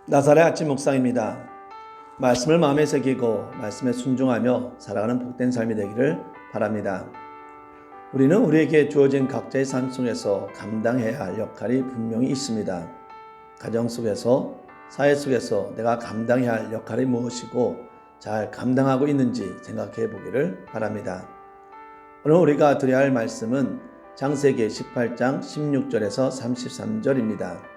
나사렛 아침 묵상입니다. 말씀을 마음에 새기고 말씀에 순종하며 살아가는 복된 삶이 되기를 바랍니다. 우리는 우리에게 주어진 각자의 삶 속에서 감당해야 할 역할이 분명히 있습니다. 가정 속에서, 사회 속에서 내가 감당해야 할 역할이 무엇이고 잘 감당하고 있는지 생각해 보기를 바랍니다. 오늘 우리가 드려야 할 말씀은 창세기 18장 16절에서 33절입니다.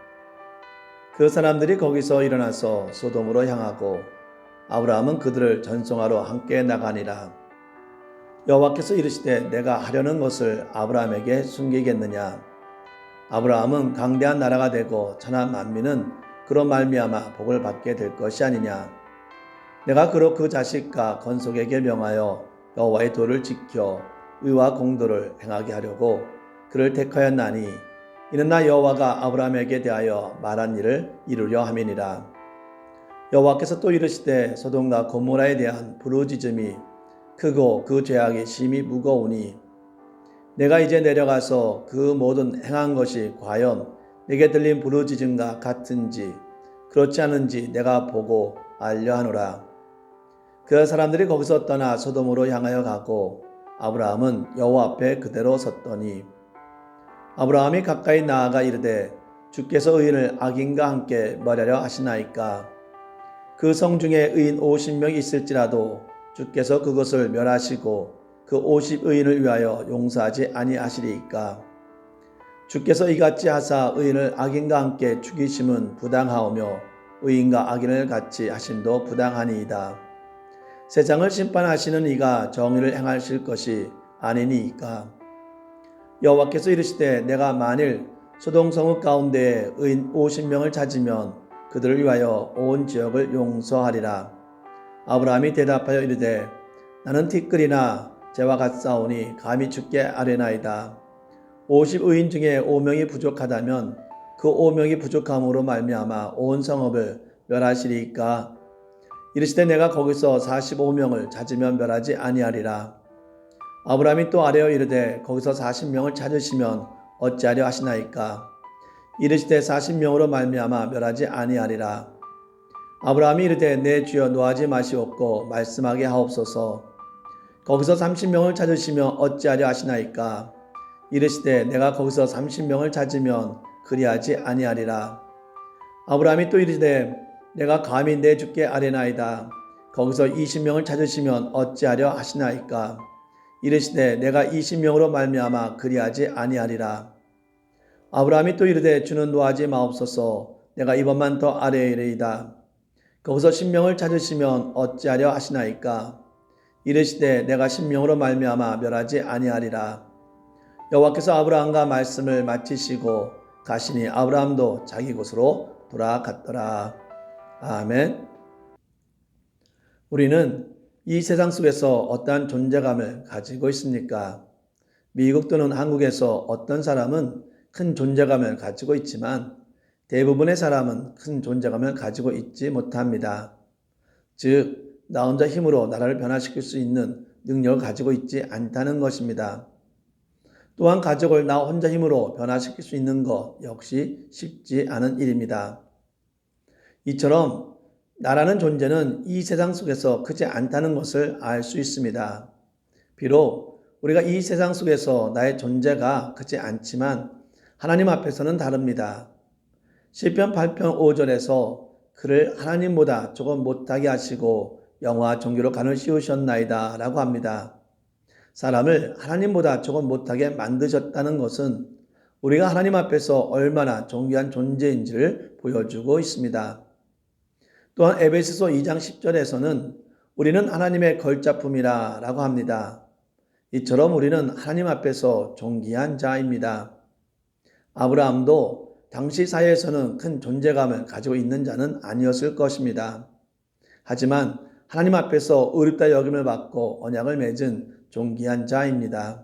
그 사람들이 거기서 일어나서 소돔으로 향하고 아브라함은 그들을 전송하러 함께 나가니라. 여호와께서 이르시되 내가 하려는 것을 아브라함에게 숨기겠느냐. 아브라함은 강대한 나라가 되고 천하 만민은 그로 말미암아 복을 받게 될 것이 아니냐. 내가 그로 그 자식과 건속에게 명하여 여호와의 도를 지켜 의와 공도를 행하게 하려고 그를 택하였나니 이는 나 여호와가 아브라함에게 대하여 말한 일을 이루려 함이니라. 여호와께서 또 이르시되 소돔과 고모라에 대한 부르짖음이 크고 그 죄악이 심히 무거우니 내가 이제 내려가서 그 모든 행한 것이 과연 내게 들린 부르짖음과 같은지 그렇지 않은지 내가 보고 알려 하노라. 그 사람들이 거기서 떠나 소돔으로 향하여 가고 아브라함은 여호와 앞에 그대로 섰더니 아브라함이 가까이 나아가 이르되 주께서 의인을 악인과 함께 멸하려 하시나이까. 그 성 중에 의인 50명이 있을지라도 주께서 그것을 멸하시고 그 50의인을 위하여 용서하지 아니하시리이까. 주께서 이같이 하사 의인을 악인과 함께 죽이심은 부당하오며 의인과 악인을 같이 하심도 부당하니이다. 세상을 심판하시는 이가 정의를 행하실 것이 아니니이까. 여호와께서 이르시되 내가 만일 소돔 성읍 가운데에 의인 50명을 찾으면 그들을 위하여 온 지역을 용서하리라. 아브라함이 대답하여 이르되 나는 티끌이나 재와 같사오니 감히 주께 아뢰나이다. 50의인 중에 5명이 부족하다면 그 5명이 부족함으로 말미암아 온 성읍을 멸하시리이까. 이르시되 내가 거기서 45명을 찾으면 멸하지 아니하리라. 아브라함이 또 아뢰어 이르되 거기서 40명을 찾으시면 어찌하려 하시나이까. 이르시되 40명으로 말미암아 멸하지 아니하리라. 아브라함이 이르되 내 주여 노하지 마시옵고 말씀하게 하옵소서. 거기서 30명을 찾으시면 어찌하려 하시나이까. 이르시되 내가 거기서 30명을 찾으면 그리하지 아니하리라. 아브라함이 또 이르되 내가 감히 내 주께 아뢰나이다. 거기서 20명을 찾으시면 어찌하려 하시나이까. 이르시되 내가 20명으로 말미암아 그리하지 아니하리라. 아브라함이 또 이르되 주는 노하지 마옵소서. 내가 이번만 더 아뢰이리이다. 거기서 10명을 찾으시면 어찌하려 하시나이까. 이르시되 내가 10명으로 말미암아 멸하지 아니하리라. 여호와께서 아브라함과 말씀을 마치시고 가시니 아브라함도 자기 곳으로 돌아갔더라. 아멘. 우리는 이 세상 속에서 어떠한 존재감을 가지고 있습니까? 미국 또는 한국에서 어떤 사람은 큰 존재감을 가지고 있지만 대부분의 사람은 큰 존재감을 가지고 있지 못합니다. 즉, 나 혼자 힘으로 나라를 변화시킬 수 있는 능력을 가지고 있지 않다는 것입니다. 또한 가족을 나 혼자 힘으로 변화시킬 수 있는 것 역시 쉽지 않은 일입니다. 이처럼 나라는 존재는 이 세상 속에서 크지 않다는 것을 알 수 있습니다. 비록 우리가 이 세상 속에서 나의 존재가 크지 않지만 하나님 앞에서는 다릅니다. 시편 8편 5절에서 그를 하나님보다 조금 못하게 하시고 영화 종교로 간을 씌우셨나이다 라고 합니다. 사람을 하나님보다 조금 못하게 만드셨다는 것은 우리가 하나님 앞에서 얼마나 존귀한 존재인지를 보여주고 있습니다. 또한 에베소서 2장 10절에서는 우리는 하나님의 걸작품이라 라고 합니다. 이처럼 우리는 하나님 앞에서 존귀한 자입니다. 아브라함도 당시 사회에서는 큰 존재감을 가지고 있는 자는 아니었을 것입니다. 하지만 하나님 앞에서 의롭다 여김을 받고 언약을 맺은 존귀한 자입니다.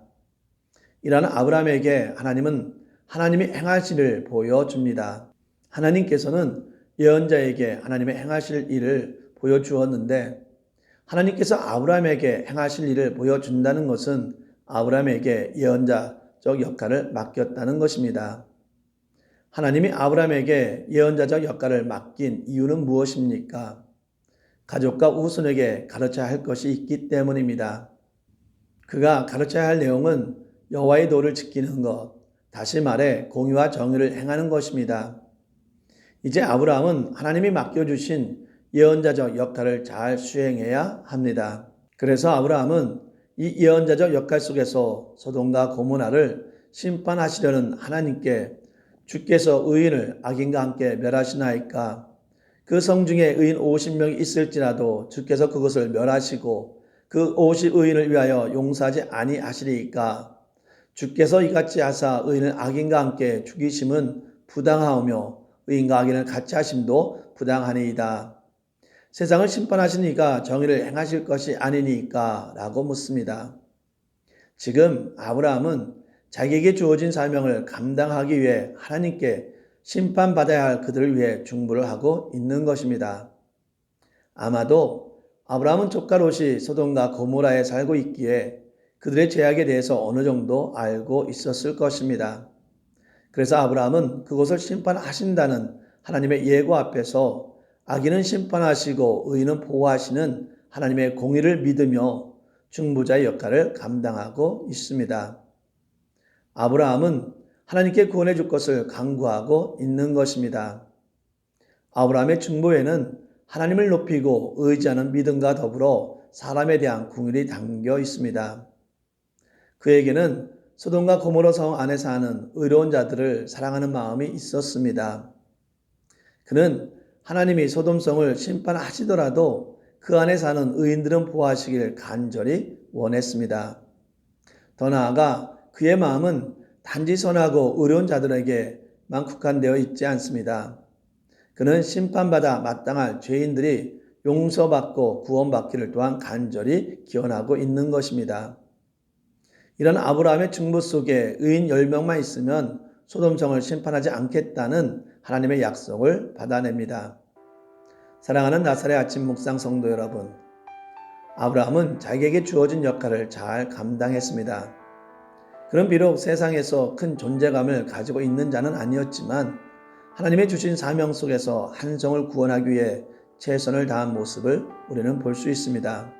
이러한 아브라함에게 하나님은 하나님이 행하실 일을 보여줍니다. 하나님께서는 예언자에게 하나님의 행하실 일을 보여주었는데 하나님께서 아브라함에게 행하실 일을 보여준다는 것은 아브라함에게 예언자적 역할을 맡겼다는 것입니다. 하나님이 아브라함에게 예언자적 역할을 맡긴 이유는 무엇입니까? 가족과 후손에게 가르쳐야 할 것이 있기 때문입니다. 그가 가르쳐야 할 내용은 여호와의 도를 지키는 것, 다시 말해 공의와 정의를 행하는 것입니다. 이제 아브라함은 하나님이 맡겨주신 예언자적 역할을 잘 수행해야 합니다. 그래서 아브라함은 이 예언자적 역할 속에서 소돔과 고모라를 심판하시려는 하나님께 주께서 의인을 악인과 함께 멸하시나이까? 그 성 중에 의인 50명이 있을지라도 주께서 그것을 멸하시고 그 50의인을 위하여 용서하지 아니하시리이까? 주께서 이같이 하사 의인을 악인과 함께 죽이심은 부당하오며 의인과 악인을 같이 하심도 부당하니이다. 세상을 심판하신 이가 정의를 행하실 것이 아니니까? 라고 묻습니다. 지금 아브라함은 자기에게 주어진 사명을 감당하기 위해 하나님께 심판받아야 할 그들을 위해 중보를 하고 있는 것입니다. 아마도 아브라함은 조카 롯이 소돔과 고모라에 살고 있기에 그들의 죄악에 대해서 어느 정도 알고 있었을 것입니다. 그래서 아브라함은 그곳을 심판하신다는 하나님의 예고 앞에서 악인은 심판하시고 의인은 보호하시는 하나님의 공의를 믿으며 중보자의 역할을 감당하고 있습니다. 아브라함은 하나님께 구원해 줄 것을 간구하고 있는 것입니다. 아브라함의 중보에는 하나님을 높이고 의지하는 믿음과 더불어 사람에 대한 긍휼이 담겨 있습니다. 그에게는 소돔과 고모라 성 안에 사는 의로운 자들을 사랑하는 마음이 있었습니다. 그는 하나님이 소돔성을 심판하시더라도 그 안에 사는 의인들은 보호하시길 간절히 원했습니다. 더 나아가 그의 마음은 단지 선하고 의로운 자들에게만 국한되어 있지 않습니다. 그는 심판받아 마땅할 죄인들이 용서받고 구원받기를 또한 간절히 기원하고 있는 것입니다. 이런 아브라함의 중보 속에 의인 10명만 있으면 소돔성을 심판하지 않겠다는 하나님의 약속을 받아냅니다. 사랑하는 나사렛 아침 묵상 성도 여러분, 아브라함은 자기에게 주어진 역할을 잘 감당했습니다. 그는 비록 세상에서 큰 존재감을 가지고 있는 자는 아니었지만 하나님의 주신 사명 속에서 한 성을 구원하기 위해 최선을 다한 모습을 우리는 볼 수 있습니다.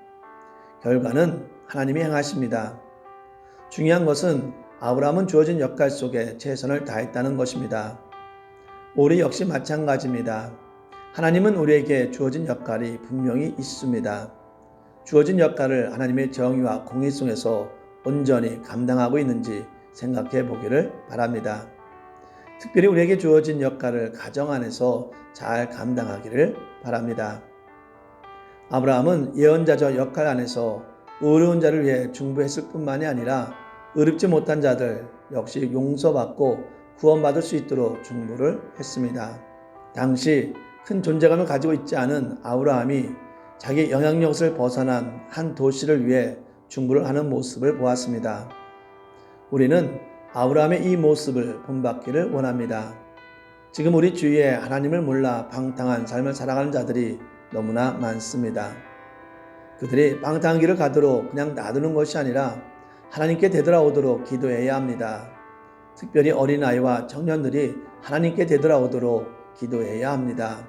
결과는 하나님이 행하십니다. 중요한 것은 아브라함은 주어진 역할 속에 최선을 다했다는 것입니다. 우리 역시 마찬가지입니다. 하나님은 우리에게 주어진 역할이 분명히 있습니다. 주어진 역할을 하나님의 정의와 공의 속에서 온전히 감당하고 있는지 생각해 보기를 바랍니다. 특별히 우리에게 주어진 역할을 가정 안에서 잘 감당하기를 바랍니다. 아브라함은 예언자적 역할 안에서 어려운 자를 위해 중보했을 뿐만이 아니라 의롭지 못한 자들 역시 용서받고 구원받을 수 있도록 중보를 했습니다. 당시 큰 존재감을 가지고 있지 않은 아브라함이 자기 영향력을 벗어난 한 도시를 위해 중보를 하는 모습을 보았습니다. 우리는 아브라함의 이 모습을 본받기를 원합니다. 지금 우리 주위에 하나님을 몰라 방탕한 삶을 살아가는 자들이 너무나 많습니다. 그들이 방탕한 길을 가도록 그냥 놔두는 것이 아니라 하나님께 되돌아오도록 기도해야 합니다. 특별히 어린아이와 청년들이 하나님께 되돌아오도록 기도해야 합니다.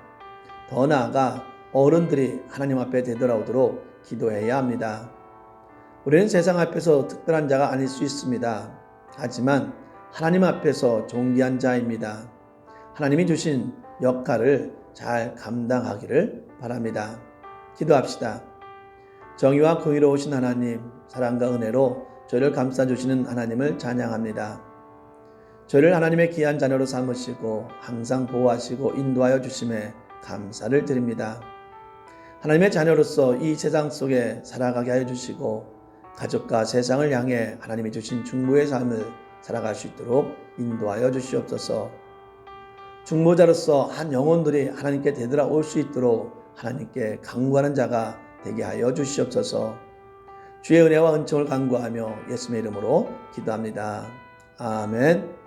더 나아가 어른들이 하나님 앞에 되돌아오도록 기도해야 합니다. 우리는 세상 앞에서 특별한 자가 아닐 수 있습니다. 하지만 하나님 앞에서 존귀한 자입니다. 하나님이 주신 역할을 잘 감당하기를 바랍니다. 기도합시다. 정의와 공의로우신 하나님, 사랑과 은혜로 저희를 감싸주시는 하나님을 찬양합니다. 저희를 하나님의 귀한 자녀로 삼으시고 항상 보호하시고 인도하여 주심에 감사를 드립니다. 하나님의 자녀로서 이 세상 속에 살아가게 하여 주시고 가족과 세상을 향해 하나님이 주신 중보의 삶을 살아갈 수 있도록 인도하여 주시옵소서. 중보자로서 한 영혼들이 하나님께 되돌아올 수 있도록 하나님께 간구하는 자가 되게 하여 주시옵소서. 주의 은혜와 은총을 간구하며 예수님의 이름으로 기도합니다. 아멘.